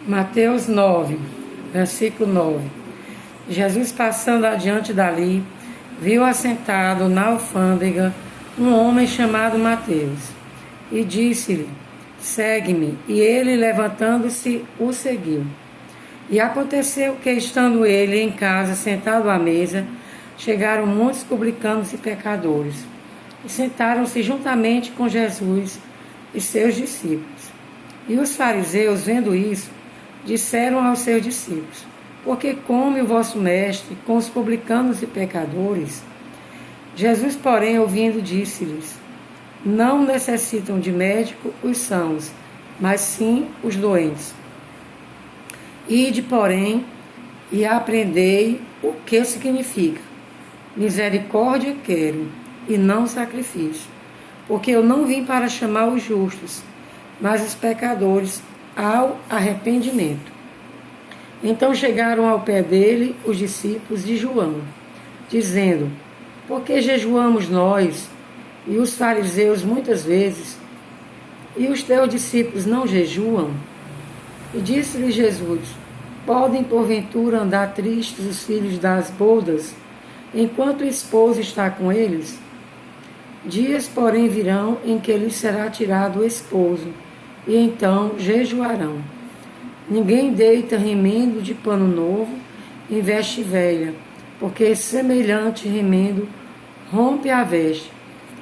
Mateus 9, versículo 9. Jesus, passando adiante dali, viu assentado na alfândega um homem chamado Mateus, e disse-lhe: segue-me. E ele, levantando-se, o seguiu. E aconteceu que, estando ele em casa, sentado à mesa, chegaram muitos publicanos e pecadores, e sentaram-se juntamente com Jesus e seus discípulos. E os fariseus, vendo isso, disseram aos seus discípulos: por que come o vosso mestre com os publicanos e pecadores? Jesus, porém, ouvindo, disse-lhes: não necessitam de médico os sãos, mas sim os doentes. Ide, porém, e aprendei o que significa: misericórdia quero, e não sacrifício, porque eu não vim para chamar os justos, mas os pecadores ao arrependimento. Então chegaram ao pé dele os discípulos de João, dizendo: por que jejuamos nós e os fariseus muitas vezes, e os teus discípulos não jejuam? E disse-lhe Jesus: podem porventura andar tristes os filhos das bodas, enquanto o esposo está com eles? Dias, porém, virão em que lhes será tirado o esposo, e então jejuarão. Ninguém deita remendo de pano novo em veste velha, porque semelhante remendo rompe a veste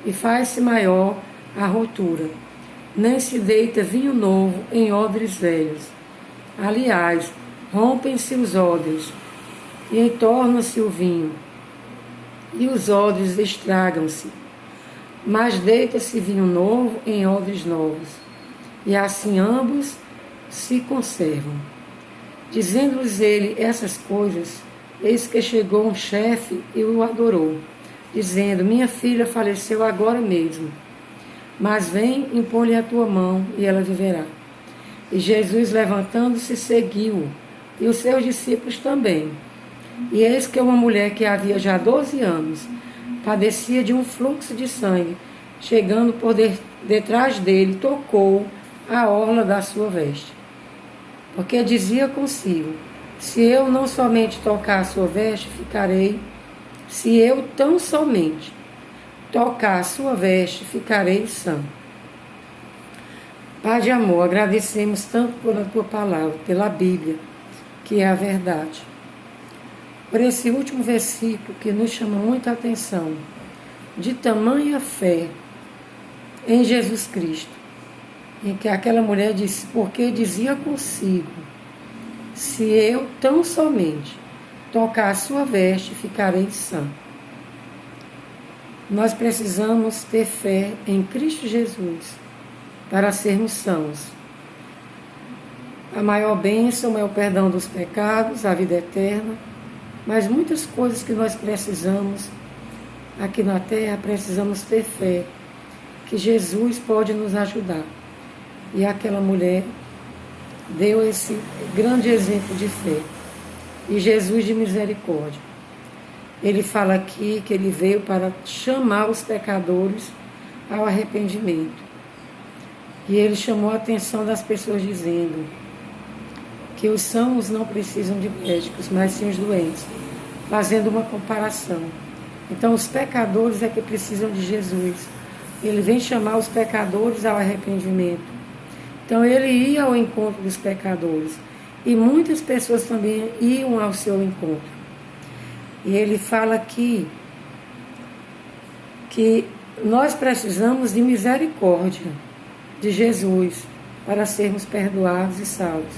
e faz-se maior a rotura. Nem se deita vinho novo em odres velhos. Aliás, rompem-se os odres e entorna-se o vinho, e os odres estragam-se. Mas deita-se vinho novo em odres novos, e assim ambos se conservam. Dizendo-lhes ele essas coisas, eis que chegou um chefe e o adorou, dizendo: minha filha faleceu agora mesmo, mas vem, impõe-lhe a tua mão, e ela viverá. E Jesus, levantando-se, seguiu-o, e os seus discípulos também. E eis que uma mulher que havia já 12 anos padecia de um fluxo de sangue, chegando por detrás dele, tocou a orla da sua veste. Porque dizia consigo: se eu não somente tocar a sua veste, ficarei. Se eu tão somente tocar a sua veste, ficarei sã. Pai de amor, agradecemos tanto pela tua palavra, pela Bíblia, que é a verdade. Por esse último versículo que nos chama muita atenção, de tamanha fé em Jesus Cristo, em que aquela mulher disse: porque dizia consigo: se eu tão somente tocar a sua veste, ficarei sã. Nós precisamos ter fé em Cristo Jesus para sermos sãos. A maior bênção é o perdão dos pecados, a vida eterna, mas muitas coisas que nós precisamos aqui na terra, precisamos ter fé que Jesus pode nos ajudar. E aquela mulher deu esse grande exemplo de fé. E Jesus de misericórdia. Ele fala aqui que ele veio para chamar os pecadores ao arrependimento. E ele chamou a atenção das pessoas dizendo que os sãos não precisam de médicos, mas sim os doentes, fazendo uma comparação. Então os pecadores é que precisam de Jesus. Ele vem chamar os pecadores ao arrependimento. Então ele ia ao encontro dos pecadores. E muitas pessoas também iam ao seu encontro. E ele fala aqui que nós precisamos de misericórdia de Jesus para sermos perdoados e salvos.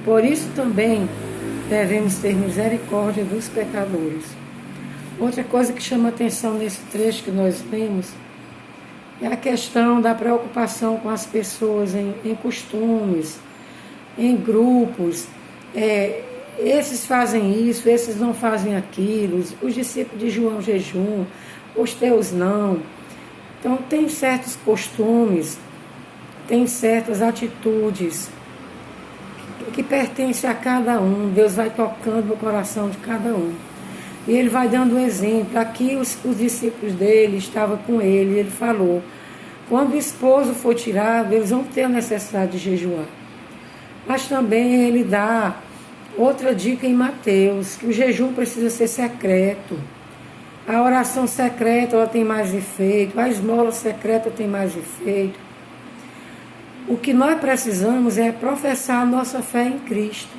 Por isso também devemos ter misericórdia dos pecadores. Outra coisa que chama atenção nesse trecho que nós lemos é a questão da preocupação com as pessoas em costumes, em grupos. Esses fazem isso, esses não fazem aquilo, os discípulos de João jejum, os teus não. Então tem certos costumes, tem certas atitudes que pertencem a cada um. Deus vai tocando no coração de cada um. E ele vai dando exemplo. Aqui os discípulos dele estavam com ele, e ele falou: quando o esposo for tirado, eles vão ter a necessidade de jejuar. Mas também ele dá outra dica em Mateus, que o jejum precisa ser secreto. A oração secreta ela tem mais efeito, a esmola secreta tem mais efeito. O que nós precisamos é professar a nossa fé em Cristo.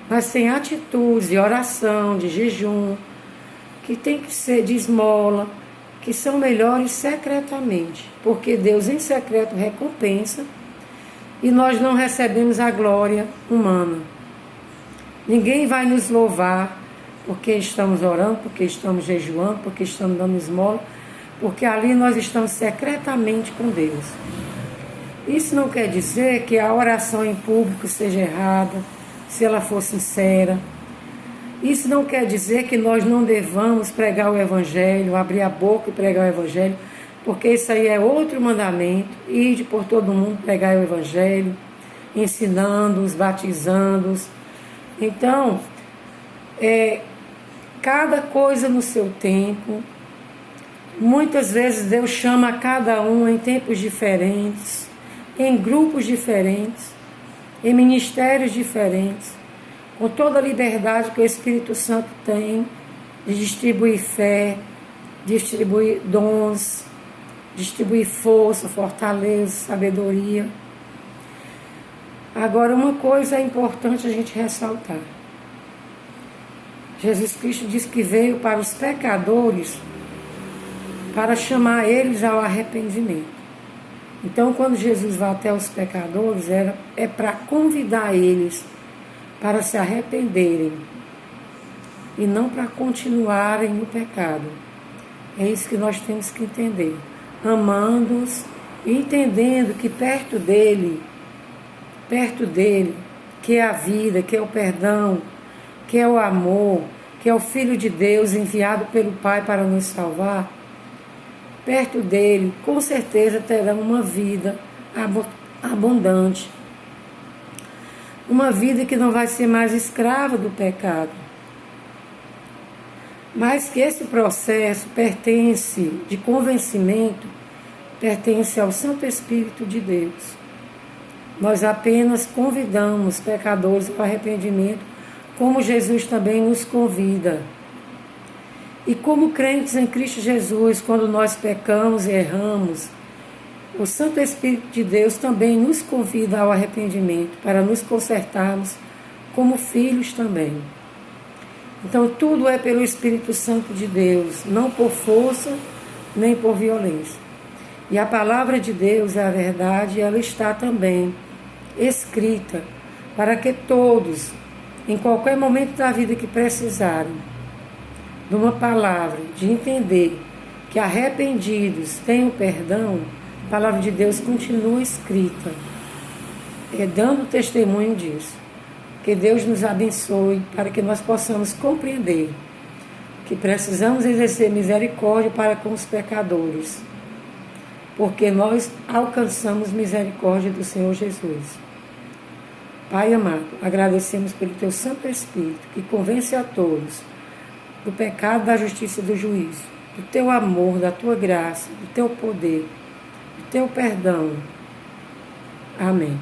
Mas tem atitudes de oração, de jejum, que tem que ser de esmola, que são melhores secretamente, porque Deus em secreto recompensa e nós não recebemos a glória humana. Ninguém vai nos louvar porque estamos orando, porque estamos jejuando, porque estamos dando esmola, porque ali nós estamos secretamente com Deus. Isso não quer dizer que a oração em público seja errada, se ela for sincera. Isso não quer dizer que nós não devamos pregar o Evangelho, abrir a boca e pregar o Evangelho, porque isso aí é outro mandamento, ide por todo mundo pregar o Evangelho, ensinando-os, batizando-os. Então, cada coisa no seu tempo. Muitas vezes Deus chama a cada um em tempos diferentes, em grupos diferentes, em ministérios diferentes, com toda a liberdade que o Espírito Santo tem de distribuir fé, distribuir dons, distribuir força, fortaleza, sabedoria. Agora, uma coisa é importante a gente ressaltar. Jesus Cristo disse que veio para os pecadores para chamar eles ao arrependimento. Então, quando Jesus vai até os pecadores, é para convidar eles para se arrependerem e não para continuarem no pecado. É isso que nós temos que entender. Amando-os e entendendo que perto dele, que é a vida, que é o perdão, que é o amor, que é o Filho de Deus enviado pelo Pai para nos salvar, perto dele, com certeza terão uma vida abundante. Uma vida que não vai ser mais escrava do pecado. Mas que esse processo de convencimento, pertence ao Santo Espírito de Deus. Nós apenas convidamos pecadores ao arrependimento, como Jesus também nos convida. E como crentes em Cristo Jesus, quando nós pecamos e erramos, o Santo Espírito de Deus também nos convida ao arrependimento, para nos consertarmos como filhos também. Então tudo é pelo Espírito Santo de Deus, não por força, nem por violência. E a palavra de Deus é a verdade, e ela está também escrita, para que todos, em qualquer momento da vida que precisarem, de uma palavra, de entender que arrependidos têm o perdão, a palavra de Deus continua escrita, dando testemunho disso. Que Deus nos abençoe para que nós possamos compreender que precisamos exercer misericórdia para com os pecadores, porque nós alcançamos misericórdia do Senhor Jesus. Pai amado, agradecemos pelo Teu Santo Espírito, que convence a todos do pecado, da justiça e do juízo, do Teu amor, da Tua graça, do Teu poder, do Teu perdão. Amém.